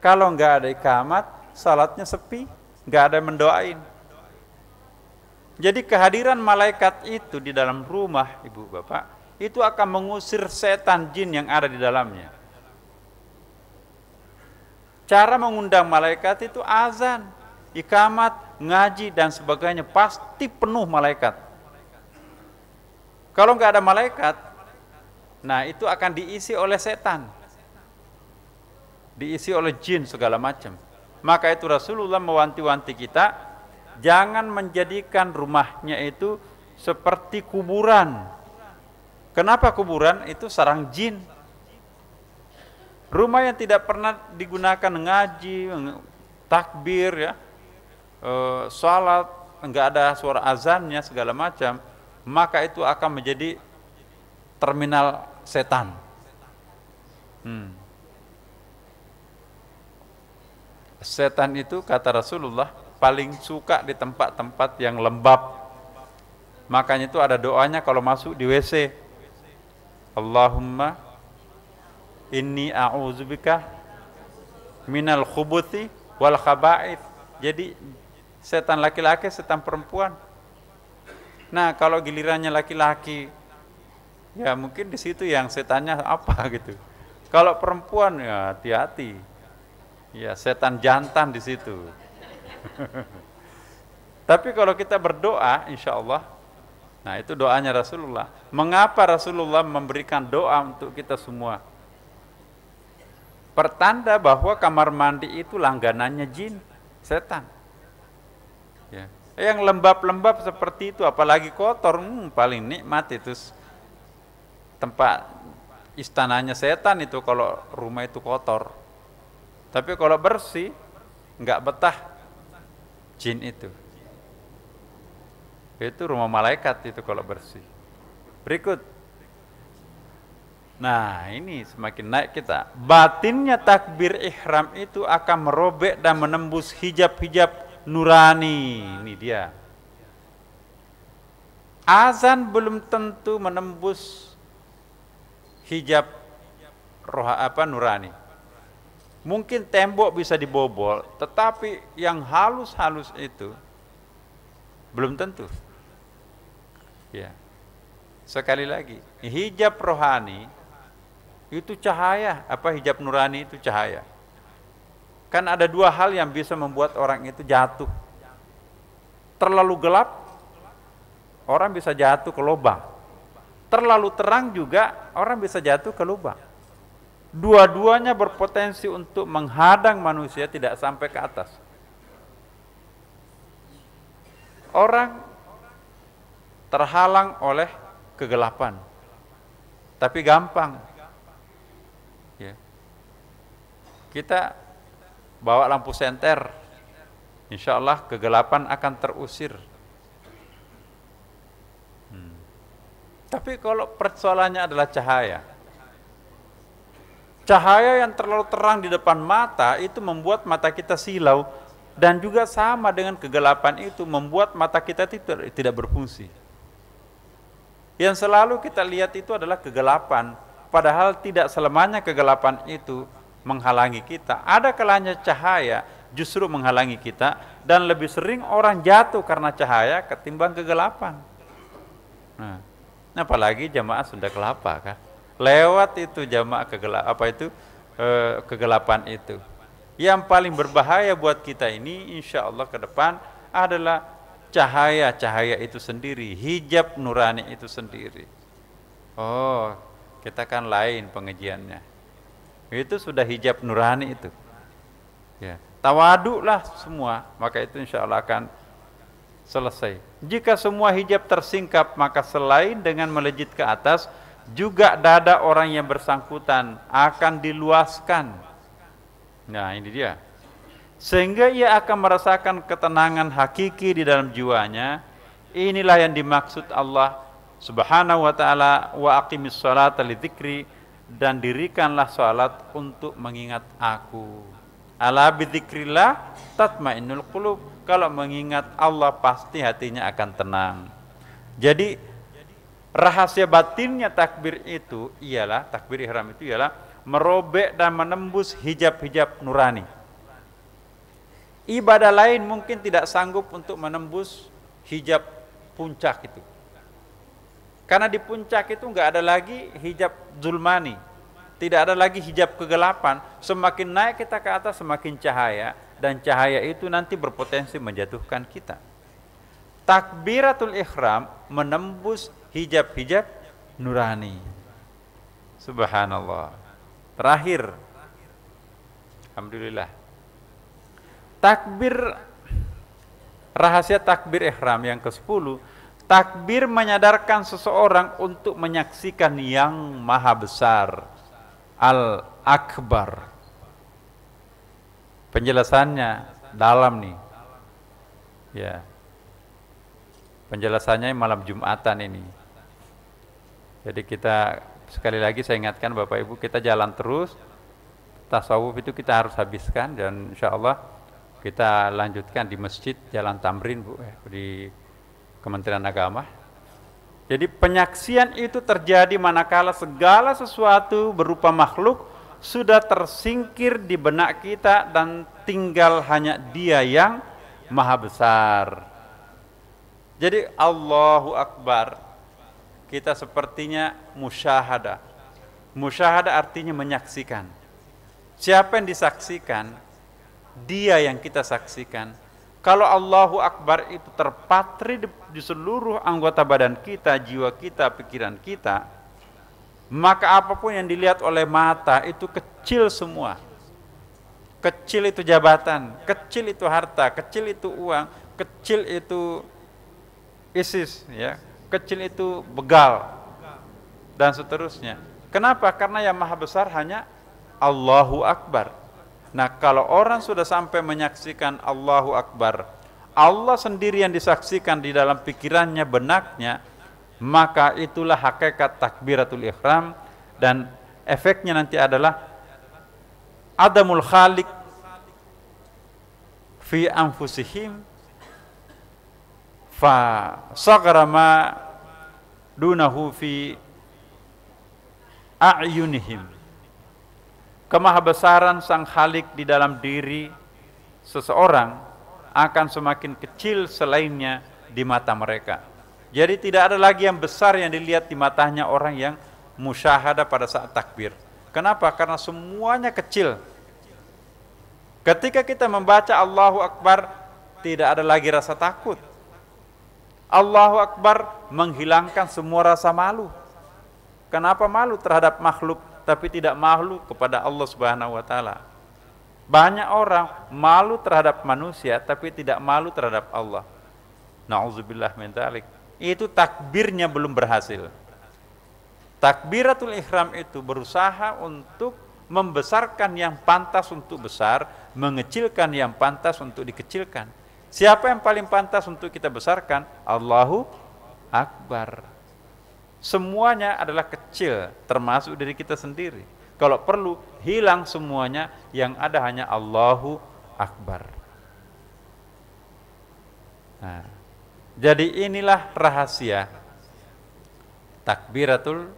kalau enggak ada iqamat, salatnya sepi, enggak ada yang mendoain. Jadi kehadiran malaikat itu di dalam rumah Ibu Bapak, itu akan mengusir setan jin yang ada di dalamnya. Cara mengundang malaikat itu azan, iqamat, ngaji dan sebagainya, pasti penuh malaikat. Kalau nggak ada malaikat, nah itu akan diisi oleh setan, diisi oleh jin segala macam. Maka itu Rasulullah mewanti-wanti kita, jangan menjadikan rumahnya itu seperti kuburan. Kenapa kuburan? Itu sarang jin. Rumah yang tidak pernah digunakan ngaji, takbir ya, salat, enggak ada suara azannya segala macam, maka itu akan menjadi terminal setan. Setan itu kata Rasulullah paling suka di tempat-tempat yang lembab. Makanya itu ada doanya kalau masuk di WC. Allahumma inni a'udzubika minal khubuthi wal khaba'ith. Jadi setan laki-laki, setan perempuan. Nah, kalau gilirannya laki-laki, ya mungkin di situ yang setannya apa gitu. Kalau perempuan ya hati-hati. Ya setan jantan di situ. Tapi kalau kita berdoa, insya Allah, nah itu doanya Rasulullah. Mengapa Rasulullah memberikan doa untuk kita semua? Pertanda bahwa kamar mandi itu langganannya jin, setan. Ya. Yang lembab-lembab seperti itu, apalagi kotor, paling nikmat itu tempat istananya setan itu kalau rumah itu kotor. Tapi kalau bersih, nggak betah jin itu. Itu rumah malaikat itu kalau bersih. Berikut. Nah ini semakin naik kita. Batinnya takbir ihram itu akan merobek dan menembus hijab-hijab nurani. Ini dia. Azan belum tentu menembus hijab nurani. Mungkin tembok bisa dibobol, tetapi yang halus-halus itu belum tentu. Ya. Sekali lagi, hijab rohani itu cahaya, hijab nurani itu cahaya. Kan ada dua hal yang bisa membuat orang itu jatuh. Terlalu gelap, orang bisa jatuh ke lubang. Terlalu terang juga, orang bisa jatuh ke lubang. Dua-duanya berpotensi untuk menghadang manusia tidak sampai ke atas. Orang terhalang oleh kegelapan, tapi gampang. Ya. Kita bawa lampu senter, insya Allah kegelapan akan terusir. Tapi kalau persoalannya adalah cahaya, cahaya yang terlalu terang di depan mata itu membuat mata kita silau, dan juga sama dengan kegelapan itu membuat mata kita tidak berfungsi. Yang selalu kita lihat itu adalah kegelapan, padahal tidak selamanya kegelapan itu menghalangi kita. Ada kalanya cahaya justru menghalangi kita, dan lebih sering orang jatuh karena cahaya ketimbang kegelapan. Nah, apalagi jamaah sudah kelapa kan, lewat itu jamaah kegelapan itu. Yang paling berbahaya buat kita ini insya Allah ke depan adalah cahaya itu sendiri, hijab nurani itu sendiri. Oh, kita kan lain pengajiannya. Itu sudah hijab nurani itu. Ya, tawaduklah semua, maka itu insya Allah akan selesai. Jika semua hijab tersingkap, maka selain dengan melejit ke atas, juga dada orang yang bersangkutan akan diluaskan. Nah, ini dia. Sehingga ia akan merasakan ketenangan hakiki di dalam jiwanya. Inilah yang dimaksud Allah Subhanahu wa ta'ala, wa aqimis sholata lidzikri, dan dirikanlah salat untuk mengingat aku. Ala bidzikrillah tatmainnul qulub. Kalau mengingat Allah pasti hatinya akan tenang. Jadi rahasia batinnya takbir itu ialah, takbir ihram itu ialah merobek dan menembus hijab-hijab nurani. Ibadah lain mungkin tidak sanggup untuk menembus hijab puncak itu. Karena di puncak itu enggak ada lagi hijab zulmani, tidak ada lagi hijab kegelapan. Semakin naik kita ke atas semakin cahaya, dan cahaya itu nanti berpotensi menjatuhkan kita. Takbiratul ihram menembus hijab-hijab nurani. Subhanallah. Terakhir, alhamdulillah, takbir, rahasia takbir ihram yang ke-10, takbir menyadarkan seseorang untuk menyaksikan yang maha besar, Al-Akbar. Penjelasannya dalam nih. Ya. Penjelasannya malam Jumatan ini. Jadi kita sekali lagi saya ingatkan Bapak Ibu, kita jalan terus. Tasawuf itu kita harus habiskan, dan insya Allah kita lanjutkan di masjid Jalan Tamrin, Bu, di Kementerian Agama. Jadi penyaksian itu terjadi manakala segala sesuatu berupa makhluk sudah tersingkir di benak kita dan tinggal hanya Dia yang maha besar. Jadi Allahu Akbar, kita sepertinya musyahadah. Musyahadah artinya menyaksikan. Siapa yang disaksikan? Dia yang kita saksikan. Kalau Allahu Akbar itu terpatri di seluruh anggota badan kita, jiwa kita, pikiran kita, maka apapun yang dilihat oleh mata itu kecil semua. Kecil itu jabatan, kecil itu harta, kecil itu uang, kecil itu ISIS, ya, kecil itu begal, dan seterusnya. Kenapa? Karena yang maha besar hanya Allahu Akbar. Nah, kalau orang sudah sampai menyaksikan Allahu Akbar, Allah sendiri yang disaksikan di dalam pikirannya, benaknya, maka itulah hakikat takbiratul ihram, dan efeknya nanti adalah adamul khaliq fi anfusihim fa saghara ma dunahu fi a'yunihim. Kemahabesaran sang Khalik di dalam diri seseorang akan semakin kecil selainnya di mata mereka. Jadi tidak ada lagi yang besar yang dilihat di matanya orang yang musyahadah pada saat takbir. Kenapa? Karena semuanya kecil. Ketika kita membaca Allahu Akbar, tidak ada lagi rasa takut. Allahu Akbar menghilangkan semua rasa malu. Kenapa malu terhadap makhluk tapi tidak malu kepada Allah Subhanahu wa taala? Banyak orang malu terhadap manusia tapi tidak malu terhadap Allah. Nauzubillah min dzalik. Itu takbirnya belum berhasil. Takbiratul ihram itu berusaha untuk membesarkan yang pantas untuk besar, mengecilkan yang pantas untuk dikecilkan. Siapa yang paling pantas untuk kita besarkan? Allahu Akbar. Semuanya adalah kecil, termasuk diri kita sendiri. Kalau perlu, hilang semuanya, yang ada hanya Allahu Akbar. Nah, jadi inilah rahasia takbiratul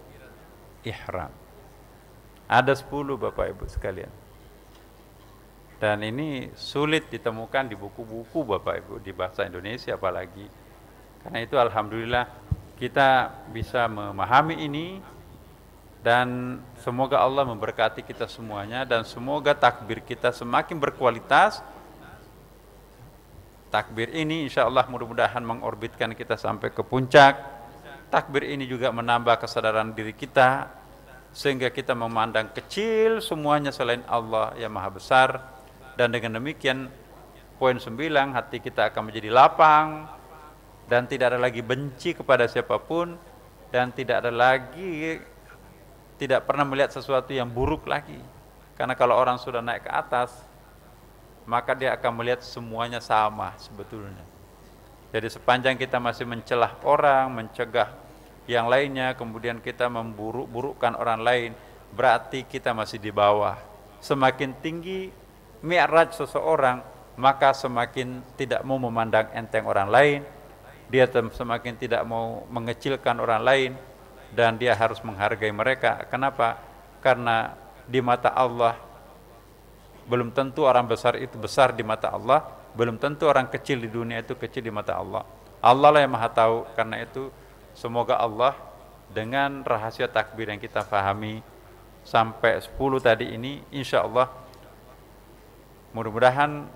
ihram. Ada 10 Bapak Ibu sekalian. Dan ini sulit ditemukan di buku-buku Bapak Ibu di bahasa Indonesia apalagi. Karena itu alhamdulillah kita bisa memahami ini, dan semoga Allah memberkati kita semuanya, dan semoga takbir kita semakin berkualitas. Takbir ini insya Allah mudah-mudahan mengorbitkan kita sampai ke puncak. Takbir ini juga menambah kesadaran diri kita, sehingga kita memandang kecil semuanya selain Allah yang maha besar. Dan dengan demikian, poin 9, hati kita akan menjadi lapang, dan tidak ada lagi benci kepada siapapun, dan tidak pernah melihat sesuatu yang buruk lagi. Karena kalau orang sudah naik ke atas, maka dia akan melihat semuanya sama sebetulnya. Jadi sepanjang kita masih mencelah orang, mencegah yang lainnya, kemudian kita memburuk-burukkan orang lain, berarti kita masih di bawah. Semakin tinggi mi'raj seseorang, maka semakin tidak mau memandang enteng orang lain, dia semakin tidak mau mengecilkan orang lain, dan dia harus menghargai mereka. Kenapa? Karena di mata Allah belum tentu orang besar itu besar di mata Allah, belum tentu orang kecil di dunia itu kecil di mata Allah. Allah lah yang maha tahu. Karena itu semoga Allah dengan rahasia takbir yang kita pahami sampai 10 tadi ini, insya Allah mudah-mudahan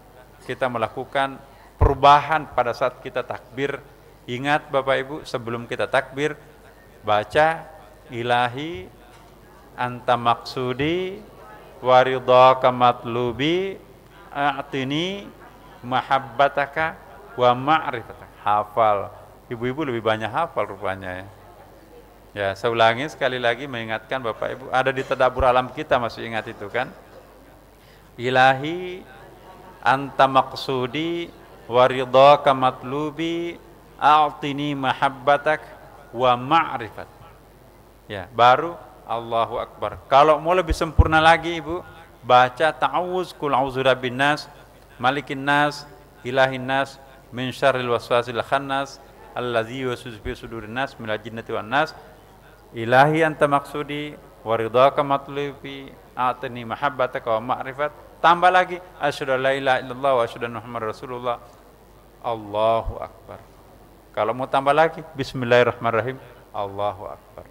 kita melakukan perubahan pada saat kita takbir. Ingat Bapak Ibu, sebelum kita takbir, baca ilahi anta maksudi waridhaka matlubi a'tini mahabbataka wa ma'rifataka. Hafal. Ibu-ibu lebih banyak hafal rupanya ya. Ya, saya ulangi sekali lagi mengingatkan Bapak Ibu, ada di tadabbur alam kita, masih ingat itu kan? Ilahi anta maksudi waridhaka matlubi a'tini mahabbatak wa ma'rifat. Ya, baru Allahu Akbar. Kalau mau lebih sempurna lagi Ibu, baca ta'awuz qul a'udzu birabbin nas, malikin nas, ilahin nas, min syarril waswasil khannas, allazi yuwaswisu fi sudurin nas, minal jinnati wan nas. Ilahi anta maksudi waridhaka matlubi a'tini mahabbataka wa ma'rifat. Tambah lagi asyhadu an la ilaha illallah wa asyhadu anna muhammadar rasulullah. Allahu Akbar. Kalau mau tambah lagi, bismillahirrahmanirrahim, Allahu Akbar.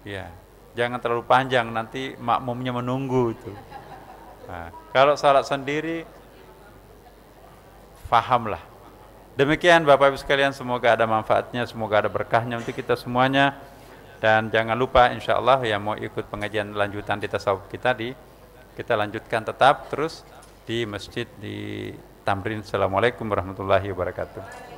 Ya, jangan terlalu panjang, nanti makmumnya menunggu itu. Nah, kalau salat sendiri, fahamlah. Demikian Bapak Ibu sekalian, semoga ada manfaatnya, semoga ada berkahnya untuk kita semuanya. Dan jangan lupa insya Allah yang mau ikut pengajian lanjutan di tasawuf kita lanjutkan tetap terus di masjid di Tamrin. Assalamualaikum warahmatullahi wabarakatuh.